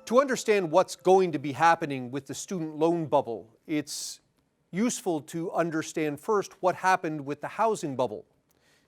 To understand what's going to be happening with the student loan bubble, it's useful to understand first what happened with the housing bubble.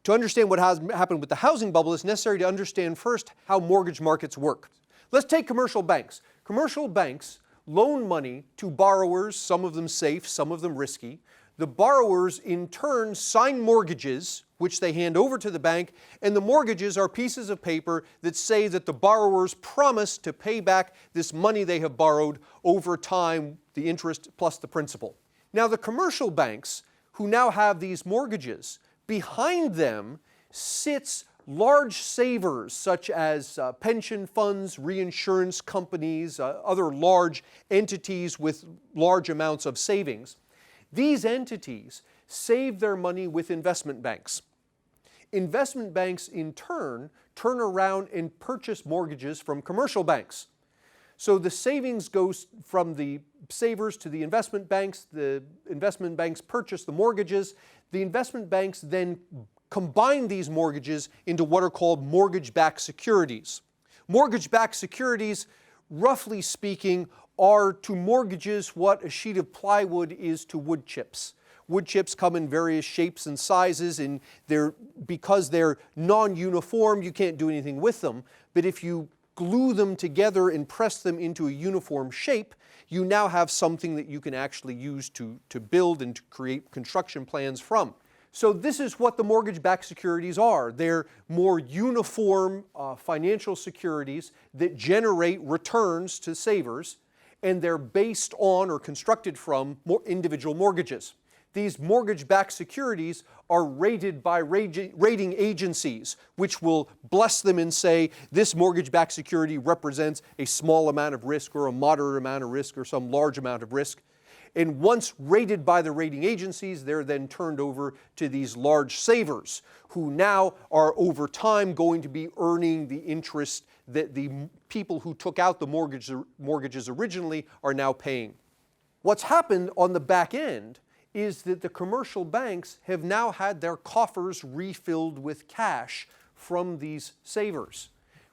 To understand what has happened with the housing bubble, it's necessary to understand first how mortgage markets work. Let's take commercial banks. Commercial banks loan money to borrowers, some of them safe, some of them risky. The borrowers in turn sign mortgages, which they hand over to the bank, and the mortgages are pieces of paper that say that the borrowers promise to pay back this money they have borrowed over time, the interest plus the principal. Now the commercial banks who now have these mortgages, behind them sits large savers such as pension funds, reinsurance companies, other large entities with large amounts of savings. These entities save their money with investment banks. Investment banks, in turn around and purchase mortgages from commercial banks. So the savings goes from the savers to the investment banks purchase the mortgages. The investment banks then combine these mortgages into what are called mortgage-backed securities. Mortgage-backed securities, roughly speaking, are to mortgages what a sheet of plywood is to wood chips. Wood chips come in various shapes and sizes, and because they're non-uniform, you can't do anything with them. But if you glue them together and press them into a uniform shape, you now have something that you can actually use to build and to create construction plans from. So this is what the mortgage-backed securities are. They're more uniform financial securities that generate returns to savers, and they're based on or constructed from individual mortgages. These mortgage-backed securities are rated by rating agencies, which will bless them and say this mortgage-backed security represents a small amount of risk or a moderate amount of risk or some large amount of risk. And once rated by the rating agencies, they're then turned over to these large savers who now are over time going to be earning the interest that the people who took out the mortgages originally are now paying. What's happened on the back end is that the commercial banks have now had their coffers refilled with cash from these savers.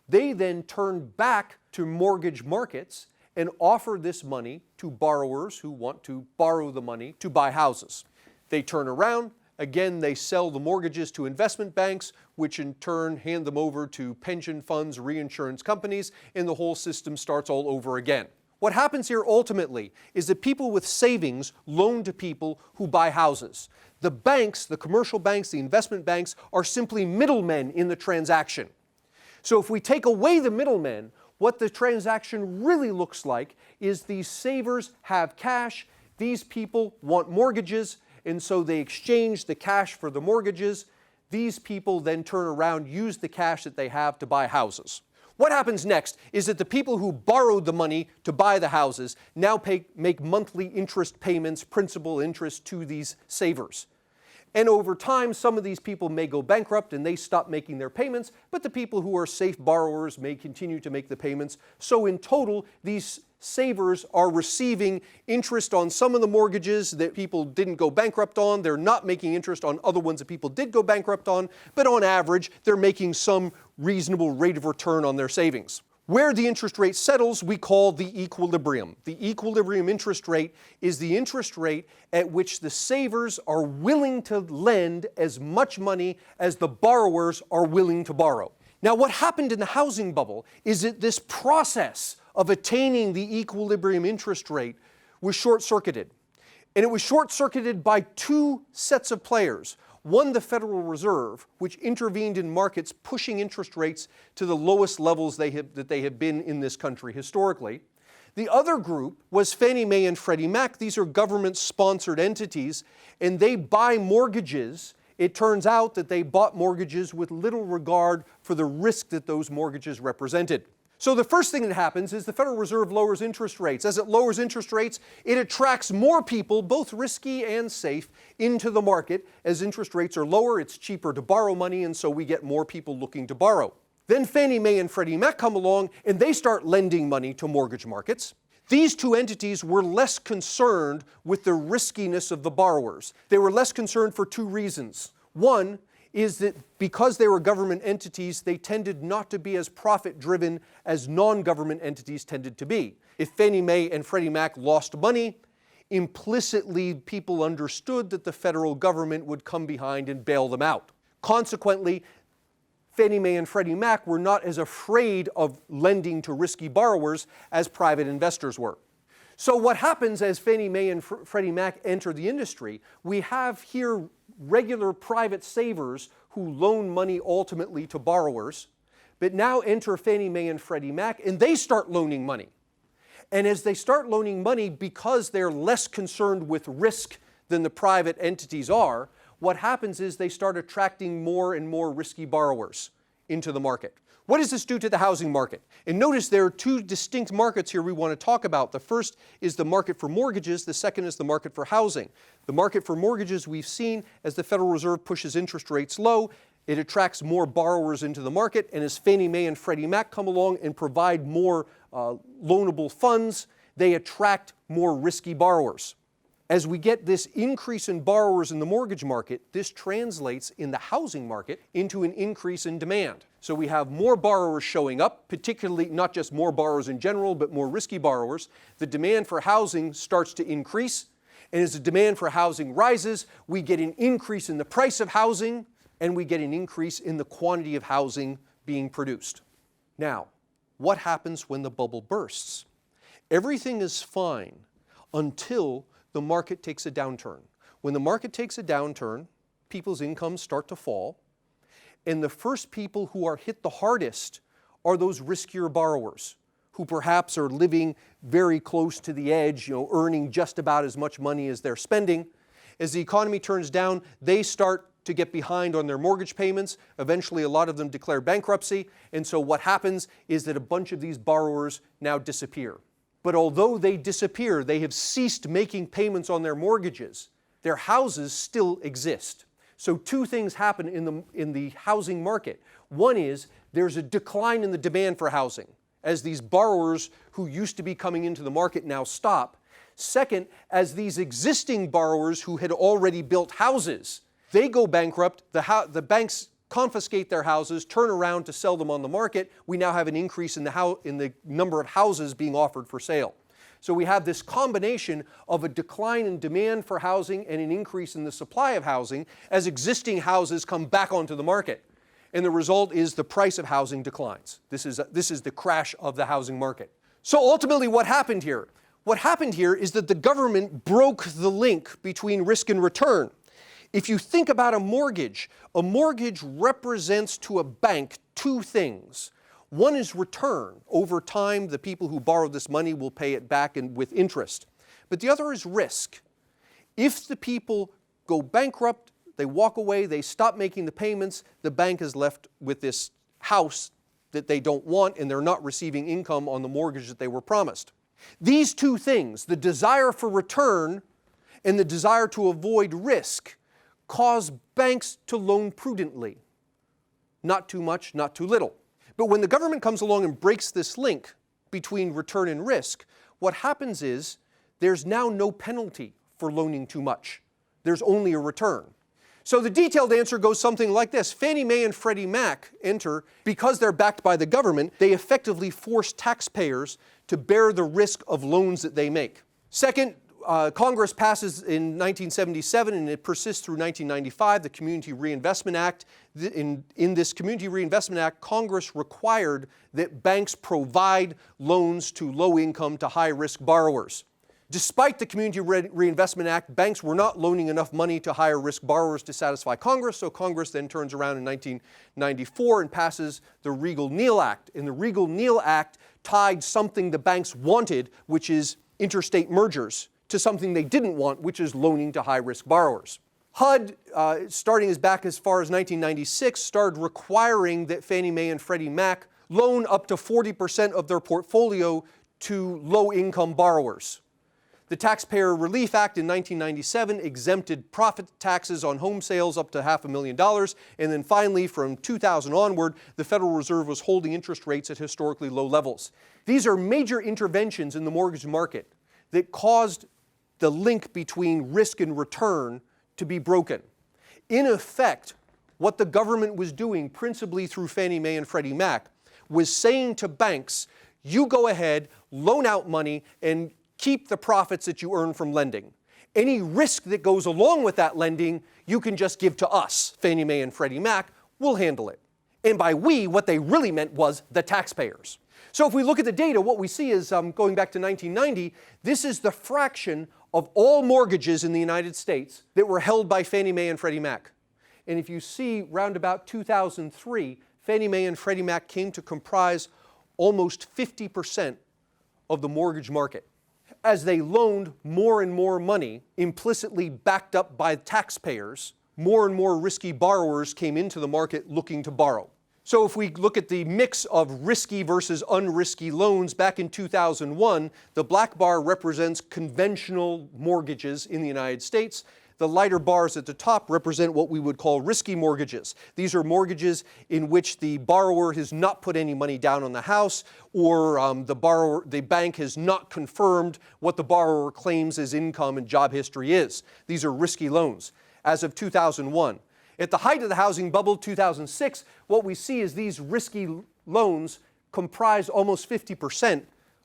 They then turn back to mortgage markets and offer this money to borrowers who want to borrow the money to buy houses. They turn around, again they sell the mortgages to investment banks, which in turn hand them over to pension funds, reinsurance companies, and the whole system starts all over again. What happens here ultimately is that people with savings loan to people who buy houses. The banks, the commercial banks, the investment banks, are simply middlemen in the transaction. So if we take away the middlemen, what the transaction really looks like is these savers have cash, these people want mortgages, and so they exchange the cash for the mortgages. These people then turn around, use the cash that they have to buy houses. What happens next is that the people who borrowed the money to buy the houses now make monthly interest payments, principal interest to these savers. And over time, some of these people may go bankrupt and they stop making their payments, but the people who are safe borrowers may continue to make the payments. So in total, these savers are receiving interest on some of the mortgages that people didn't go bankrupt on. They're not making interest on other ones that people did go bankrupt on, but on average, they're making some reasonable rate of return on their savings. Where the interest rate settles, we call the equilibrium. The equilibrium interest rate is the interest rate at which the savers are willing to lend as much money as the borrowers are willing to borrow. Now, what happened in the housing bubble is that this process of attaining the equilibrium interest rate was short-circuited. And it was short-circuited by two sets of players. One, the Federal Reserve, which intervened in markets pushing interest rates to the lowest levels that they have been in this country historically. The other group was Fannie Mae and Freddie Mac. These are government-sponsored entities, and they buy mortgages. It turns out that they bought mortgages with little regard for the risk that those mortgages represented. So the first thing that happens is the Federal Reserve lowers interest rates. As it lowers interest rates, it attracts more people, both risky and safe, into the market. As interest rates are lower, it's cheaper to borrow money, and so we get more people looking to borrow. Then Fannie Mae and Freddie Mac come along, and they start lending money to mortgage markets. These two entities were less concerned with the riskiness of the borrowers. They were less concerned for two reasons. One, is that because they were government entities, they tended not to be as profit-driven as non-government entities tended to be. If Fannie Mae and Freddie Mac lost money, implicitly people understood that the federal government would come behind and bail them out. Consequently, Fannie Mae and Freddie Mac were not as afraid of lending to risky borrowers as private investors were. So what happens as Fannie Mae and Freddie Mac enter the industry, we have here regular private savers who loan money ultimately to borrowers, but now enter Fannie Mae and Freddie Mac, and they start loaning money. And as they start loaning money, because they're less concerned with risk than the private entities are, what happens is they start attracting more and more risky borrowers into the market. What does this do to the housing market? And notice there are two distinct markets here we want to talk about. The first is the market for mortgages. The second is the market for housing. The market for mortgages we've seen as the Federal Reserve pushes interest rates low, it attracts more borrowers into the market, and as Fannie Mae and Freddie Mac come along and provide more loanable funds, they attract more risky borrowers. As we get this increase in borrowers in the mortgage market, this translates in the housing market into an increase in demand. So we have more borrowers showing up, particularly not just more borrowers in general, but more risky borrowers. The demand for housing starts to increase, and as the demand for housing rises, we get an increase in the price of housing, and we get an increase in the quantity of housing being produced. Now, what happens when the bubble bursts? Everything is fine until the market takes a downturn. When the market takes a downturn, people's incomes start to fall, and the first people who are hit the hardest are those riskier borrowers who perhaps are living very close to the edge, earning just about as much money as they're spending. As the economy turns down, they start to get behind on their mortgage payments. Eventually, a lot of them declare bankruptcy, and so what happens is that a bunch of these borrowers now disappear. But although they disappear, they have ceased making payments on their mortgages. Their houses still exist. So two things happen in the housing market. One is there's a decline in the demand for housing as these borrowers who used to be coming into the market now stop. Second, as these existing borrowers who had already built houses, they go bankrupt, the banks confiscate their houses, turn around to sell them on the market, we now have an increase in the number of houses being offered for sale. So we have this combination of a decline in demand for housing and an increase in the supply of housing as existing houses come back onto the market. And the result is the price of housing declines. This is the crash of the housing market. So ultimately what happened here? What happened here is that the government broke the link between risk and return. If you think about a mortgage represents to a bank two things. One is return. Over time, the people who borrowed this money will pay it back with interest. But the other is risk. If the people go bankrupt, they walk away, they stop making the payments, the bank is left with this house that they don't want, and they're not receiving income on the mortgage that they were promised. These two things, the desire for return and the desire to avoid risk, cause banks to loan prudently. Not too much, not too little. But when the government comes along and breaks this link between return and risk, what happens is there's now no penalty for loaning too much. There's only a return. So the detailed answer goes something like this. Fannie Mae and Freddie Mac enter, because they're backed by the government, they effectively force taxpayers to bear the risk of loans that they make. Second, Congress passes in 1977, and it persists through 1995, the Community Reinvestment Act. In this Community Reinvestment Act, Congress required that banks provide loans to low-income to high-risk borrowers. Despite the Community Reinvestment Act, banks were not loaning enough money to higher-risk borrowers to satisfy Congress, so Congress then turns around in 1994 and passes the Regal-Neal Act. And the Regal-Neal Act tied something the banks wanted, which is interstate mergers, to something they didn't want, which is loaning to high-risk borrowers. HUD, starting as back as far as 1996, started requiring that Fannie Mae and Freddie Mac loan up to 40% of their portfolio to low-income borrowers. The Taxpayer Relief Act in 1997 exempted profit taxes on home sales up to $500,000, and then finally, from 2000 onward, the Federal Reserve was holding interest rates at historically low levels. These are major interventions in the mortgage market that caused the link between risk and return to be broken. In effect, what the government was doing, principally through Fannie Mae and Freddie Mac, was saying to banks, you go ahead, loan out money, and keep the profits that you earn from lending. Any risk that goes along with that lending, you can just give to us, Fannie Mae and Freddie Mac, we'll handle it. And by we, what they really meant was the taxpayers. So if we look at the data, what we see is, going back to 1990, this is the fraction of all mortgages in the United States that were held by Fannie Mae and Freddie Mac. And if you see round about 2003, Fannie Mae and Freddie Mac came to comprise almost 50% of the mortgage market, as they loaned more and more money, implicitly backed up by taxpayers. More and more risky borrowers came into the market looking to borrow. So if we look at the mix of risky versus unrisky loans back in 2001, the black bar represents conventional mortgages in the United States. The lighter bars at the top represent what we would call risky mortgages. These are mortgages in which the borrower has not put any money down on the house, or the bank has not confirmed what the borrower claims as income and job history is. These are risky loans as of 2001. At the height of the housing bubble, 2006, what we see is these risky loans comprise almost 50%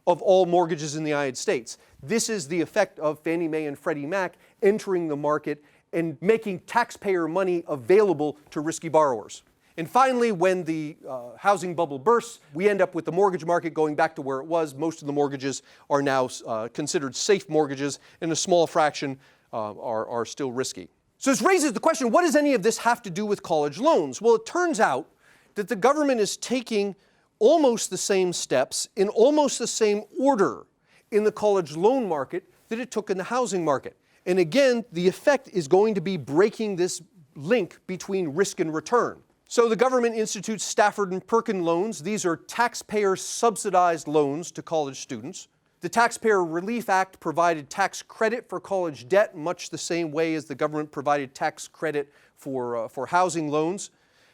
of all mortgages in the United States. This is the effect of Fannie Mae and Freddie Mac entering the market and making taxpayer money available to risky borrowers. And finally, when the housing bubble bursts, we end up with the mortgage market going back to where it was. Most of the mortgages are now considered safe mortgages, and a small fraction are still risky. So this raises the question, what does any of this have to do with college loans? Well, it turns out that the government is taking almost the same steps in almost the same order in the college loan market that it took in the housing market. And again, the effect is going to be breaking this link between risk and return. So the government institutes Stafford and Perkin loans. These are taxpayer-subsidized loans to college students. The Taxpayer Relief Act provided tax credit for college debt, much the same way as the government provided tax credit for housing loans.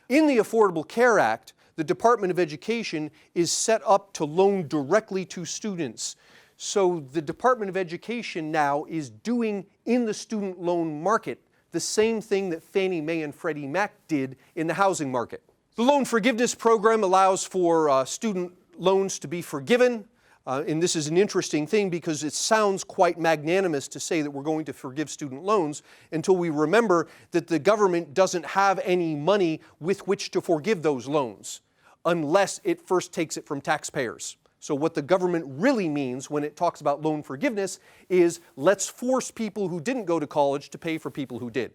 In the Affordable Care Act, the Department of Education is set up to loan directly to students. So the Department of Education now is doing in the student loan market the same thing that Fannie Mae and Freddie Mac did in the housing market. The Loan Forgiveness Program allows for student loans to be forgiven. And this is an interesting thing because it sounds quite magnanimous to say that we're going to forgive student loans until we remember that the government doesn't have any money with which to forgive those loans unless it first takes it from taxpayers. So what the government really means when it talks about loan forgiveness is let's force people who didn't go to college to pay for people who did.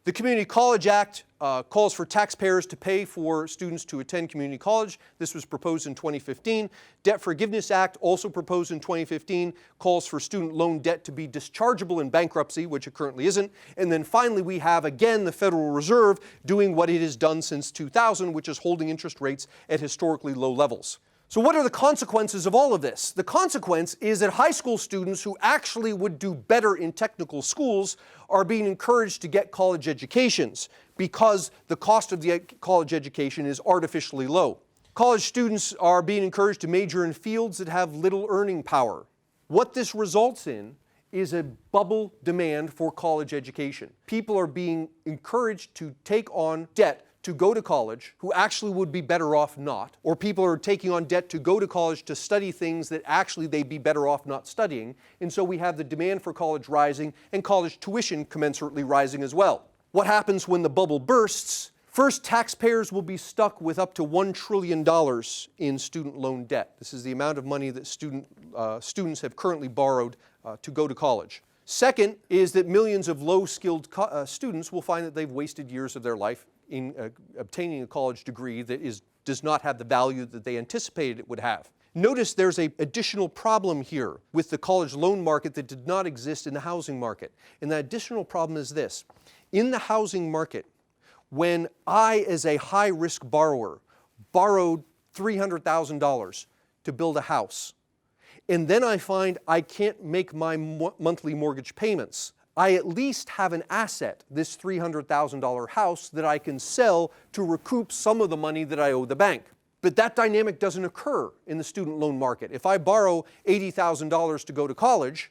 The Community College Act calls for taxpayers to pay for students to attend community college. This was proposed in 2015. Debt Forgiveness Act, also proposed in 2015, calls for student loan debt to be dischargeable in bankruptcy, which it currently isn't. And then finally, we have, again, the Federal Reserve doing what it has done since 2000, which is holding interest rates at historically low levels. So what are the consequences of all of this? The consequence is that high school students who actually would do better in technical schools are being encouraged to get college educations because the cost of the college education is artificially low. College students are being encouraged to major in fields that have little earning power. What this results in is a bubble demand for college education. People are being encouraged to take on debt to go to college who actually would be better off not, or people are taking on debt to go to college to study things that actually they'd be better off not studying. And so we have the demand for college rising and college tuition commensurately rising as well. What happens when the bubble bursts? First, taxpayers will be stuck with up to $1 trillion in student loan debt. This is the amount of money that students have currently borrowed to go to college. Second is that millions of low-skilled students will find that they've wasted years of their life in obtaining a college degree that does not have the value that they anticipated it would have. Notice there's an additional problem here with the college loan market that did not exist in the housing market. And that additional problem is this. In the housing market, when I, as a high-risk borrower, borrowed $300,000 to build a house, and then I find I can't make my monthly mortgage payments, I at least have an asset, this $300,000 house, that I can sell to recoup some of the money that I owe the bank. But that dynamic doesn't occur in the student loan market. If I borrow $80,000 to go to college,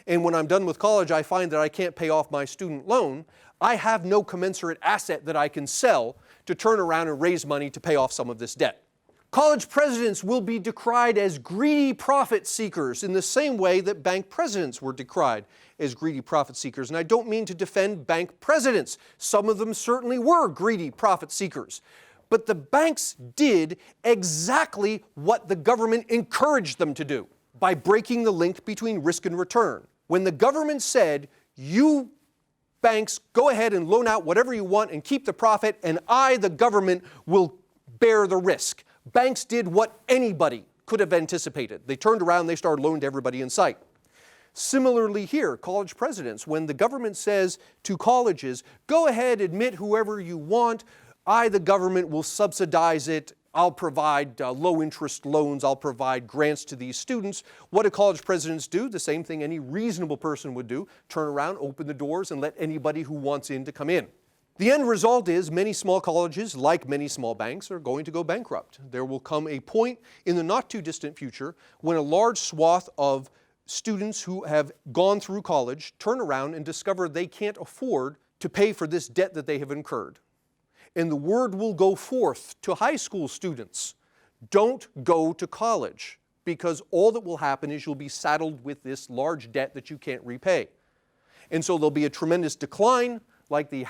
and when I'm done with college I find that I can't pay off my student loan, I have no commensurate asset that I can sell to turn around and raise money to pay off some of this debt. College presidents will be decried as greedy profit seekers in the same way that bank presidents were decried as greedy profit seekers. And I don't mean to defend bank presidents. Some of them certainly were greedy profit seekers. But the banks did exactly what the government encouraged them to do by breaking the link between risk and return. When the government said, you banks, go ahead and loan out whatever you want and keep the profit, and I, the government, will bear the risk. Banks did what anybody could have anticipated. They turned around and they started loaning to everybody in sight. Similarly here, college presidents, when the government says to colleges, go ahead, admit whoever you want, I, the government, will subsidize it, I'll provide low-interest loans, I'll provide grants to these students. What do college presidents do? The same thing any reasonable person would do, turn around, open the doors, and let anybody who wants in to come in. The end result is many small colleges, like many small banks, are going to go bankrupt. There will come a point in the not-too-distant future when a large swath of students who have gone through college turn around and discover they can't afford to pay for this debt that they have incurred. And the word will go forth to high school students, don't go to college, because all that will happen is you'll be saddled with this large debt that you can't repay. And so there'll be a tremendous decline, like the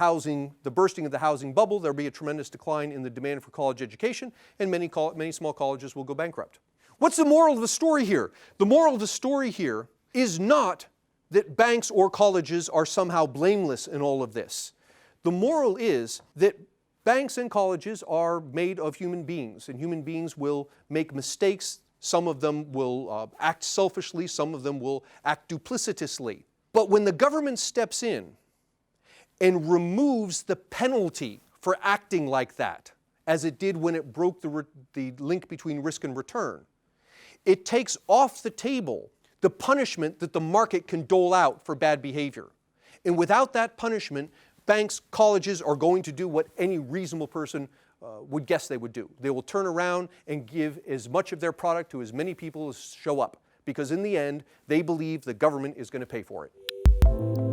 bursting of the housing bubble. There'll be a tremendous decline in the demand for college education, and many small colleges will go bankrupt. What's the moral of the story here? The moral of the story here is not that banks or colleges are somehow blameless in all of this. The moral is that banks and colleges are made of human beings, and human beings will make mistakes. Some of them will act selfishly, some of them will act duplicitously. But when the government steps in and removes the penalty for acting like that, as it did when it broke the link between risk and return, it takes off the table the punishment that the market can dole out for bad behavior. And without that punishment, banks, colleges are going to do what any reasonable person would guess they would do. They will turn around and give as much of their product to as many people as show up, because in the end, they believe the government is going to pay for it.